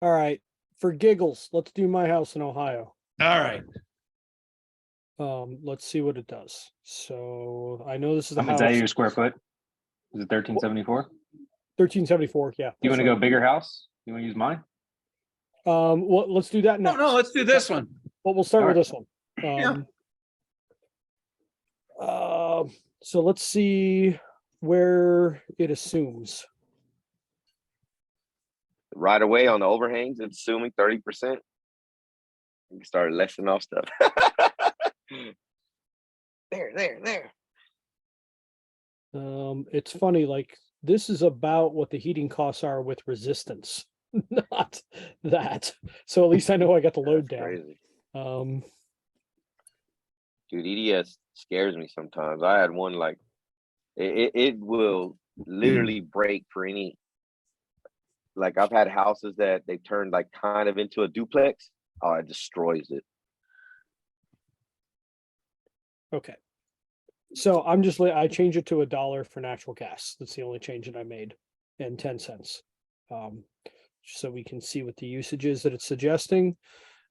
All right, for giggles, let's do my house in Ohio. All right. Let's see what it does. So I know this is a How much is that house, your square foot? Is it 1374? 1374. Yeah. You want that's to go right. bigger house? You want to use mine? Well, let's do that No, next. no, let's do this one. Well, we'll start All with right. this one. Yeah. So let's see where it assumes. Right away on the overhangs, it's assuming 30%. You can start lessening off stuff. There. It's funny, like this is about what the heating costs are with resistance, not that. So at least I know I got the load That's down. crazy. Um, Dude, EDS scares me sometimes. I had one like it will literally break for any. Like I've had houses that they turned like kind of into a duplex. Oh, it destroys it. okay. So I changed it to $1 for natural gas. That's the only change that I made, and 10 cents. So we can see what the usage is that it's suggesting.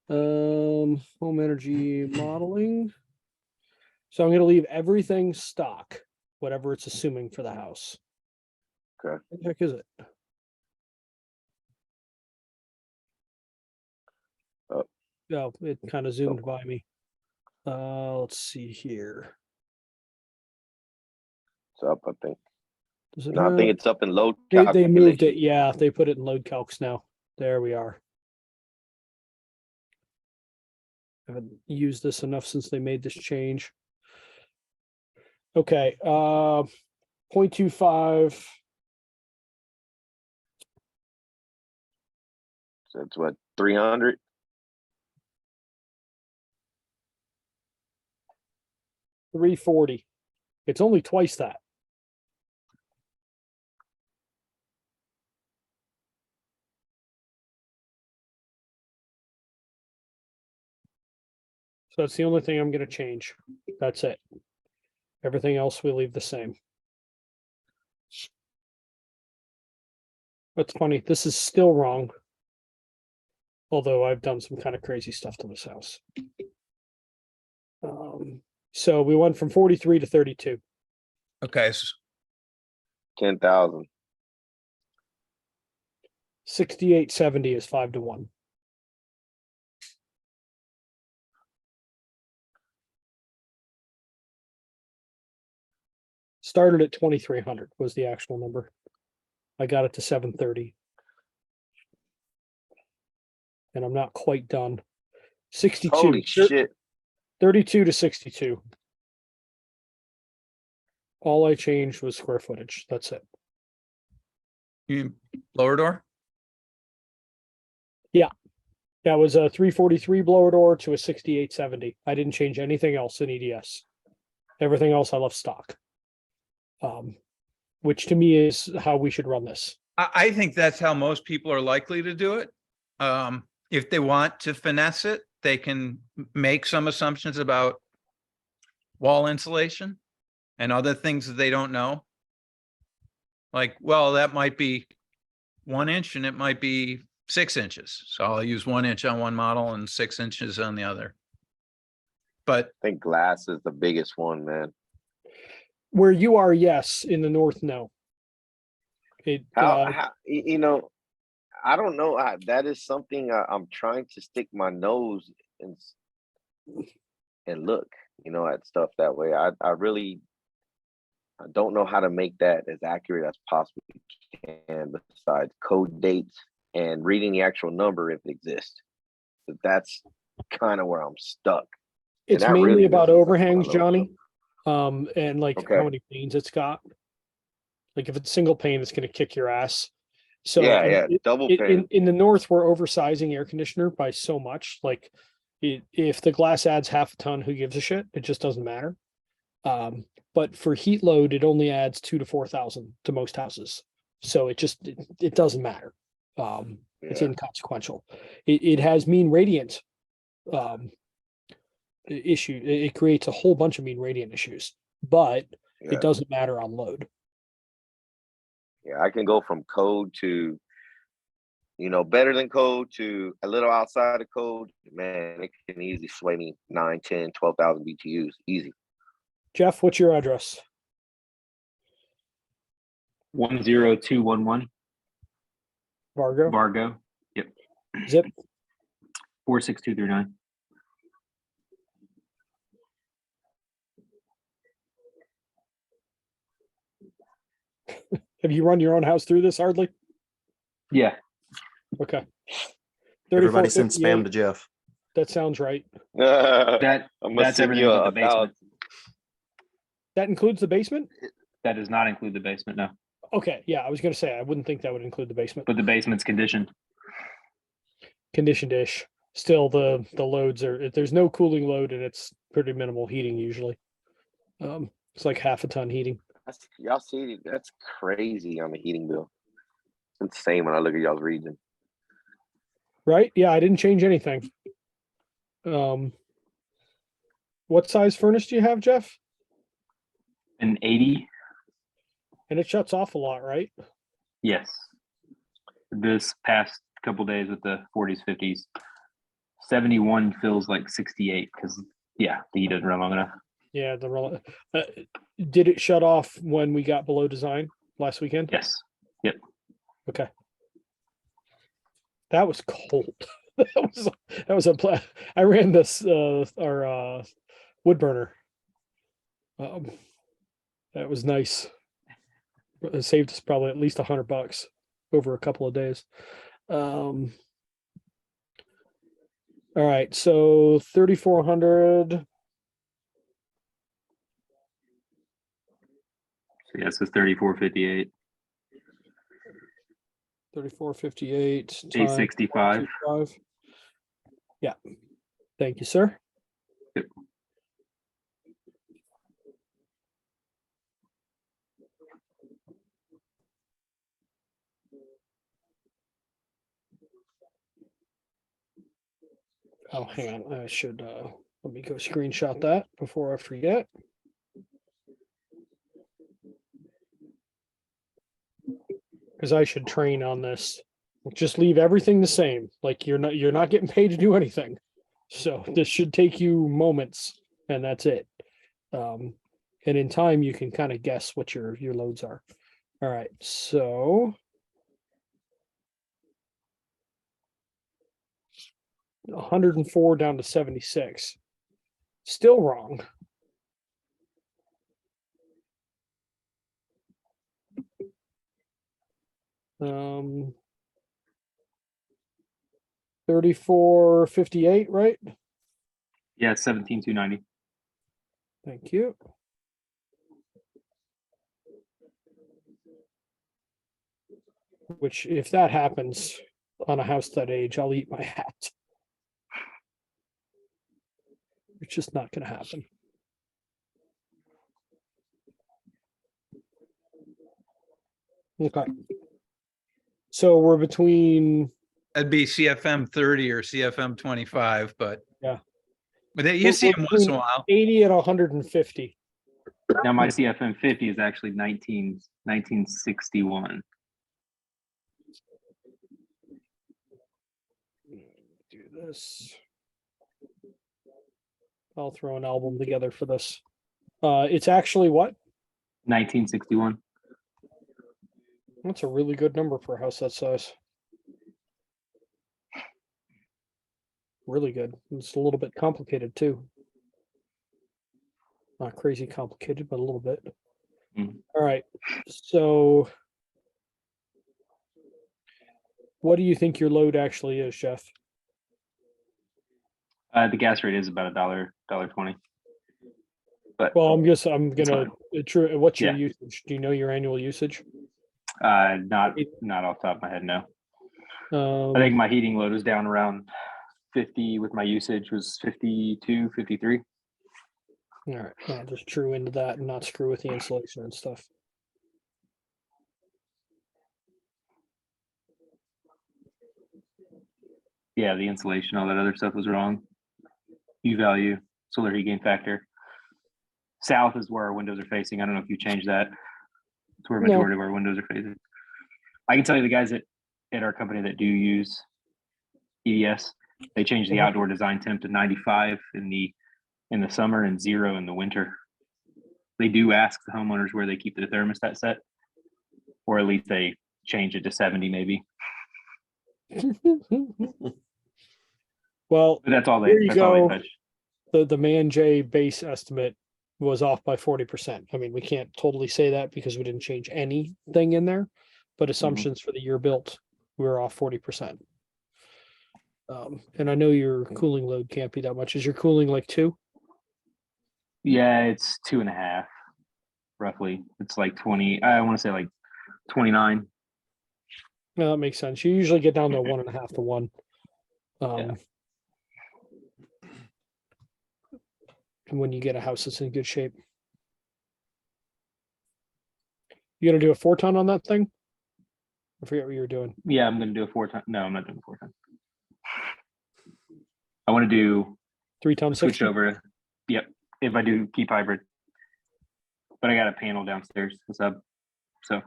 Home energy modeling. So I'm going to leave everything stock, whatever it's assuming for the house. Okay. What the heck is it? Oh. Oh, it kind of zoomed by me. Let's see here. It's up, I think. Does it No, I have- think it's up in load they moved it. calculation. Yeah, they put it in load calcs now. There we are. I haven't used this enough since they made this change. Okay, 0.25. So it's what, 300? $340. It's only twice that. So that's the only thing I'm going to change. That's it. Everything else we leave the same. That's funny. This is still wrong. Although I've done some kind of crazy stuff to this house. So we went from 43 to 32. Okay. 10,000. 6870 is 5-1. Started at 2,300 was the actual number. I got it to 730. And I'm not quite done. 62. Holy shit. 32 to 62. All I changed was square footage. That's it. You lower door? That was a 343 blower door to a 6870. I didn't change anything else in EDS. Everything else I left stock. Which to me is how we should run this. I think that's how most people are likely to do it. If they want to finesse it, they can make some assumptions about wall insulation and other things that they don't know. Like, well, that might be 1 inch and it might be 6 inches. So I'll use 1 inch on one model and 6 inches on the other. But I think glass is the biggest one, man. Where you are, yes. In the north, no. How you know, I don't know. That is something I'm trying to stick my nose and look, at stuff that way. I really don't know how to make that as accurate as possibly can, besides code dates and reading the actual number if it exists. But that's kind of where I'm stuck. It's that mainly really about messes up my overhangs, load. Johnny. And like Okay. how many panes it's got. Like if it's single pane, it's going to kick your ass. So Yeah, double pane. in the north, we're oversizing air conditioner by so much. Like if the glass adds half a ton, who gives a shit? It just doesn't matter. But for heat load, it only adds 2,000 to 4,000 to most houses. So it doesn't matter. It's inconsequential. It has mean radiant issue. It creates a whole bunch of mean radiant issues, but it doesn't matter on load. Yeah, I can go from code to you know, better than code to a little outside of code, man, it can easily sway me 9, 10, 12,000 BTUs. Easy. Jeff, what's your address? 10211 Vargo? Vargo. Yep. Zip? 46239. Have you run your own house through this hardly? Yeah. Okay. Everybody send 3458, spam to Jeff. that sounds right. That I'm gonna that's send everything you but a the basement. thousand. That includes the basement? That does not include the basement, no. Okay, yeah, I was gonna say, I wouldn't think that would include the basement. But the basement's conditioned. Conditioned-ish. Still, the loads are, there's no cooling load and it's pretty minimal heating usually. It's like half a ton heating. Y'all see, that's crazy on the heating bill. It's insane when I look at y'all's region. Right? Yeah, I didn't change anything. What size furnace do you have, Jeff? An 80. And it shuts off a lot, right? Yes. This past couple days with the 40s, 50s, 71 feels like 68 because, yeah, the heat doesn't run long enough. Yeah, did it shut off when we got below design last weekend? Yes. Okay. That was cold. that was I ran this our wood burner. That was nice. It saved us probably at least $100 over a couple of days. All right, so 3,400. So yeah, it says 3458, 3458 865. Yeah. Thank you, sir. Yep. Oh, hang on. I should let me go screenshot that before I forget. Because I should train on this. Just leave everything the same. Like you're not getting paid to do anything. So this should take you moments and that's it. And in time you can kind of guess what your loads are. All right, so 104 down to 76. Still wrong. Um 3458, right? Yeah, 17290. Thank you. Which, if that happens on a house that age, I'll eat my hat. It's just not going to happen. Okay. So we're between, That'd be CFM 30 or CFM 25, but. Yeah. But you see we're them once in a between while. 80 and 150. Now my CFM 50 is actually 1961. Do this. I'll throw an album together for this. It's actually what? 1961. That's a really good number for a house that size. Really good. It's a little bit complicated too. Not crazy complicated, but a little bit. Mhm. All right. So what do you think your load actually is, Jeff? The gas rate is about $1.20. But Well, I'm it's gonna true. What's your Yeah. usage? Do you know your annual usage? not off the top of my head, no. I think my heating load was down around 50 with my usage was 52, 53. All right, I'll just true into that and not screw with the insulation and stuff. Yeah, the insulation, all that other stuff was wrong. U value, solar heat gain factor. South is where our windows are facing. I don't know if you changed that. It's where a No. majority of our windows are facing. I can tell you the guys at at our company that do use EDS. They changed the outdoor design temp to 95 in the summer and 0 in the winter. They do ask the homeowners where they keep their thermostat set, or at least they change it to 70 maybe. Well, But that's all there you that's all go. they touch. The Man J base estimate was off by 40%. I mean, we can't totally say that because we didn't change anything in there, but assumptions for the year built, we were off 40%. And I know your cooling load can't be that much. Is your cooling like 2? Yeah, it's 2.5 roughly. It's like 20. I want to say like 29. No, that makes sense. You usually get down to 1.5 to 1. And when you get a house that's in good shape. You gonna do a 4-ton on that thing? I forget what you were doing. Yeah, I'm gonna do a 4-ton. No, I'm not doing a 4-ton. I want to do 3-ton switch 60? over. Yep, if I do keep hybrid. But I got a panel downstairs, a sub, so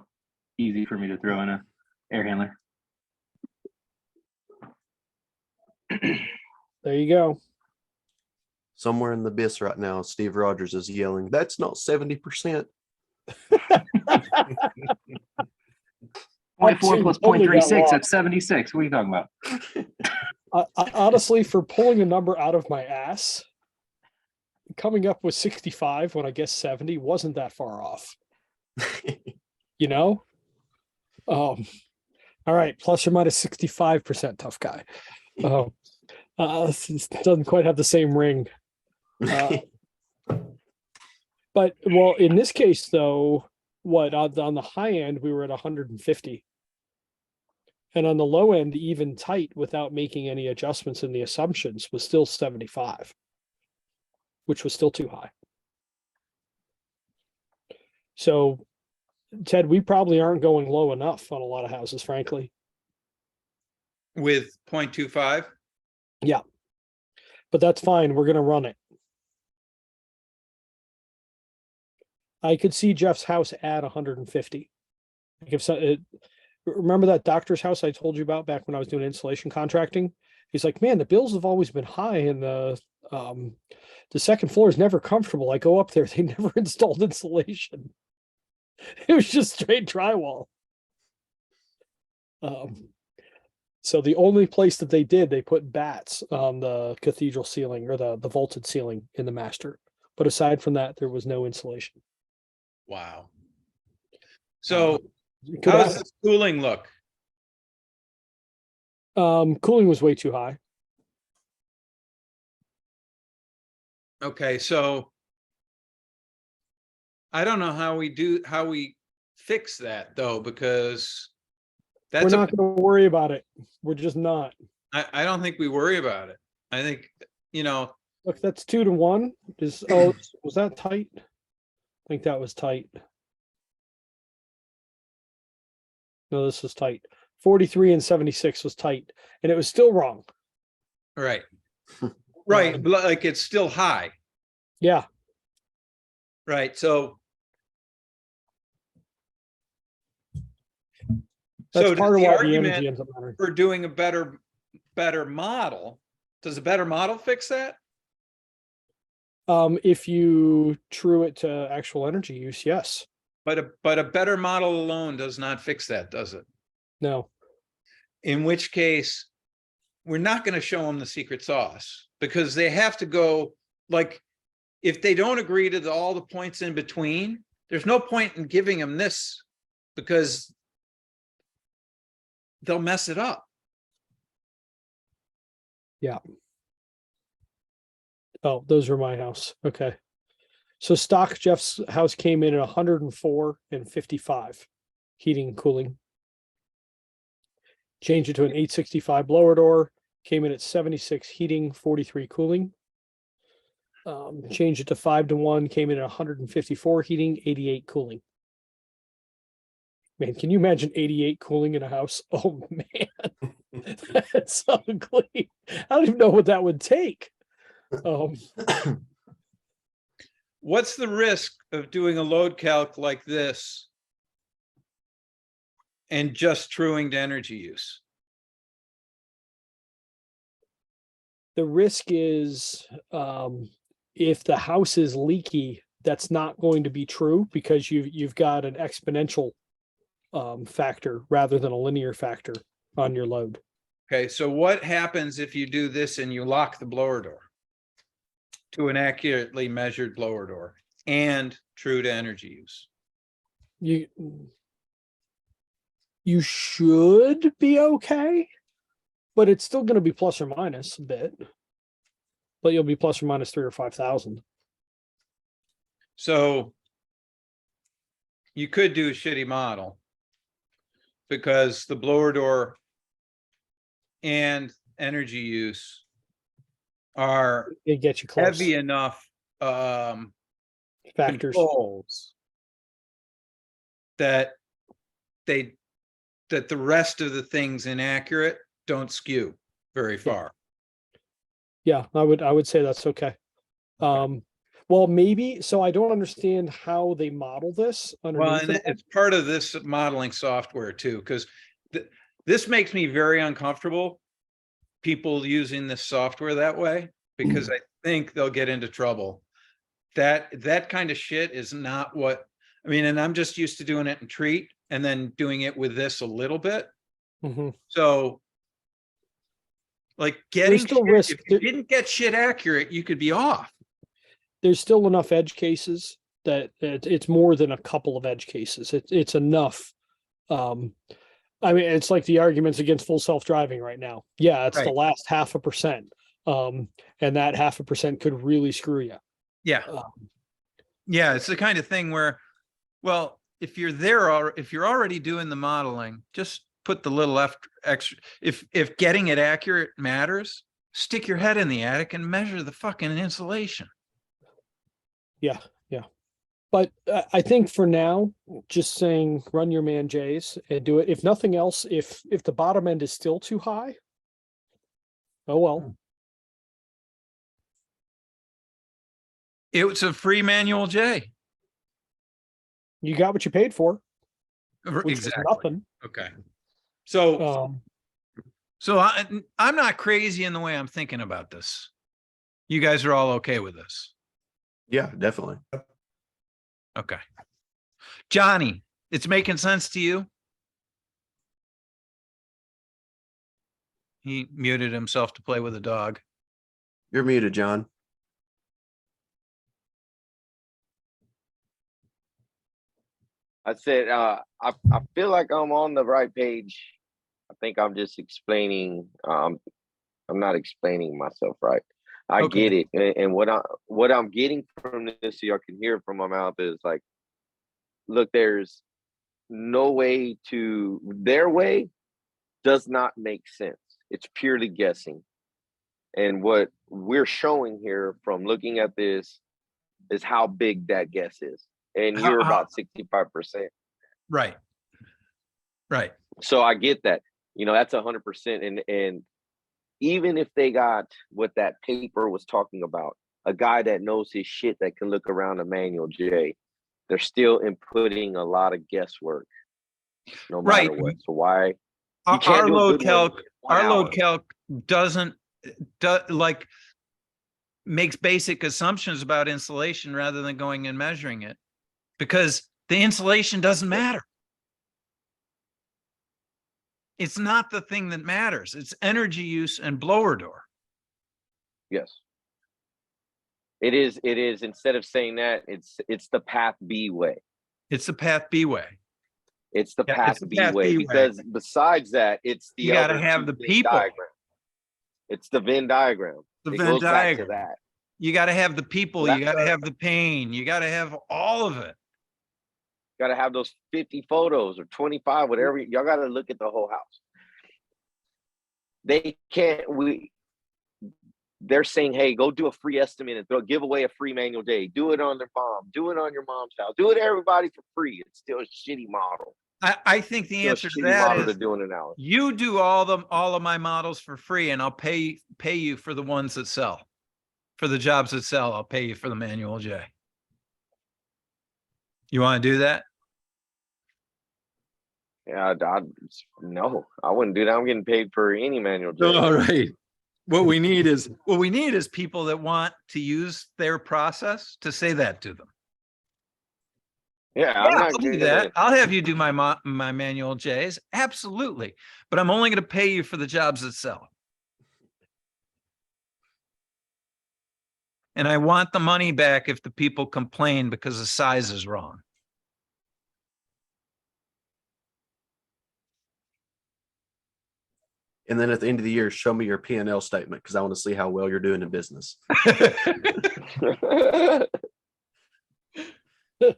easy for me to throw in a air handler. There you go. Somewhere in the abyss right now, Steve Rogers is yelling, "That's not 70%." 0.4 plus Totally got 0.36, lost. that's 76. What are you talking about? Honestly, for pulling a number out of my ass, coming up with 65 when I guess 70 wasn't that far off. You know? All right, plus or minus 65% tough guy. Doesn't quite have the same ring. But well, in this case, though, what on the high end we were at 150, and on the low end, even tight without making any adjustments in the assumptions, was still 75, which was still too high. So, Ted, we probably aren't going low enough on a lot of houses, frankly. With 0.25? Yeah, but that's fine. We're going to run it. I could see Jeff's house at 150. Like if so, remember that doctor's house I told you about back when I was doing insulation contracting? He's like, man, the bills have always been high, and the second floor is never comfortable. I go up there, they never installed insulation. It was just straight drywall. So the only place that they did, they put bats on the cathedral ceiling or the vaulted ceiling in the master. But aside from that, there was no insulation. Wow. So Could how does happen. this cooling look? Cooling was way too high. Okay, so I don't know how we fix that though, because We're that's not going to worry about it. We're just not. I don't think we worry about it. I think, Look, that's 2 to 1. Was that tight? I think that was tight. No, this was tight. 43 and 76 was tight, and it was still wrong. right. Right, but like it's still high, Yeah. right? So That's does part of the why the argument energy ends up mattering. for doing a better model, does a better model fix that? If you true it to actual energy use, yes. But a better model alone does not fix that, does it? No. In which case, we're not going to show them the secret sauce, because they have to go, like, if they don't agree to all the points in between, there's no point in giving them this, because they'll mess it up. Yeah. Oh, those were my house. Okay. So stock Jeff's house came in at 104 and 55 heating and cooling. Changed it to an 865 blower door, came in at 76 heating, 43 cooling. Changed it to 5 to 1, came in at 154 heating, 88 cooling. Man, can you imagine 88 cooling in a house? Oh man, that's ugly. I don't even know what that would take. What's the risk of doing a load calc like this and just truing to energy use? The risk is, if the house is leaky, that's not going to be true because you've got an exponential factor rather than a linear factor on your load. Okay, so what happens if you do this and you lock the blower door to an accurately measured blower door and true to energy use? You should be okay, but it's still going to be plus or minus a bit. But you'll be plus or minus 3,000 or 5,000. So you could do a shitty model because the blower door and energy use are It gets you close. heavy enough Factors. controls that the rest of the things inaccurate don't skew very far. Yeah, I would say that's okay. Well, maybe, so I don't understand how they model this Well, underneath and it. it's part of this modeling software too, because this makes me very uncomfortable, people using this software that way, because I think they'll get into trouble. That kind of shit is not what, I mean, and I'm just used to doing it in Treat and then doing it with this a little bit. Mhm. So like getting still shit, risk. if you didn't get shit accurate, you could be off. There's still enough edge cases that it's more than a couple of edge cases. It's enough. I mean, it's like the arguments against full self-driving right now. Yeah, it's the Right. last 0.5%. And that 0.5% could really screw you. Yeah. Yeah, it's the kind of thing where, well, if you're there or if you're already doing the modeling, just put the little extra. If getting it accurate matters, stick your head in the attic and measure the fucking insulation. Yeah. But I think for now, just saying run your man J's and do it. If nothing else, if the bottom end is still too high, oh well. It's a free manual J. You got what you paid for, which is Exactly. nothing. Okay. So I'm not crazy in the way I'm thinking about this. You guys are all okay with this? Yeah, definitely. Okay. Johnny, it's making sense to you? He muted himself to play with a dog. You're muted, John. I said, I feel like I'm on the right page. I think I'm just explaining. I'm not explaining myself right. I Okay. get it, and what I'm getting from this, so y'all can hear it from my mouth, is like, look, there's no way to their way does not make sense. It's purely guessing, and what we're showing here from looking at this is how big that guess is, and you're about 65%. Right. Right. So I get that. That's 100%. And even if they got what that paper was talking about, a guy that knows his shit that can look around a manual J, they're still inputting a lot of guesswork, no matter what. So why you Our can't do a load good one calc, in 1 our hour. load calc doesn't like makes basic assumptions about insulation rather than going and measuring it, because the insulation doesn't matter. It's not the thing that matters. It's energy use and blower door. Yes. It is instead of saying that, it's the path B way. It's the path B way. It's the Yeah, path it's the B path way, B way. because besides that, it's the You got to other have two the Venn people. diagram. It's the Venn diagram. The It Venn goes back to diagram. that. You got to have the people. So You got to have the pain. You got to have all of it. Got to have those 50 photos or 25, whatever. Y'all got to look at the whole house. They can't. They're saying, hey, go do a free estimate and give away a free manual J. Do it on their mom. Do it on your mom's house. Do it to everybody for free. It's still a shitty model. I think the Still a answer to shitty that model is to do an analysis. you do all of my models for free, and I'll pay you for the ones that sell. For the jobs that sell, I'll pay you for the manual J. You want to do that? Yeah, no, I wouldn't do that. I'm getting paid for any manual J. All right. What we need is people that want to use their process to say that to them. Yeah, I'm Yeah, not I'll do gonna. that. I'll have you do my manual J's. Absolutely. But I'm only going to pay you for the jobs that sell. And I want the money back if the people complain because the size is wrong. And then at the end of the year, show me your P&L statement because I want to see how well you're doing in business.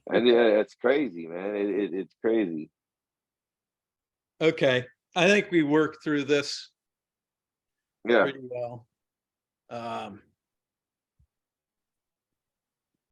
And yeah, it's crazy, man. It's crazy. Okay. I think we worked through this Yeah. pretty well.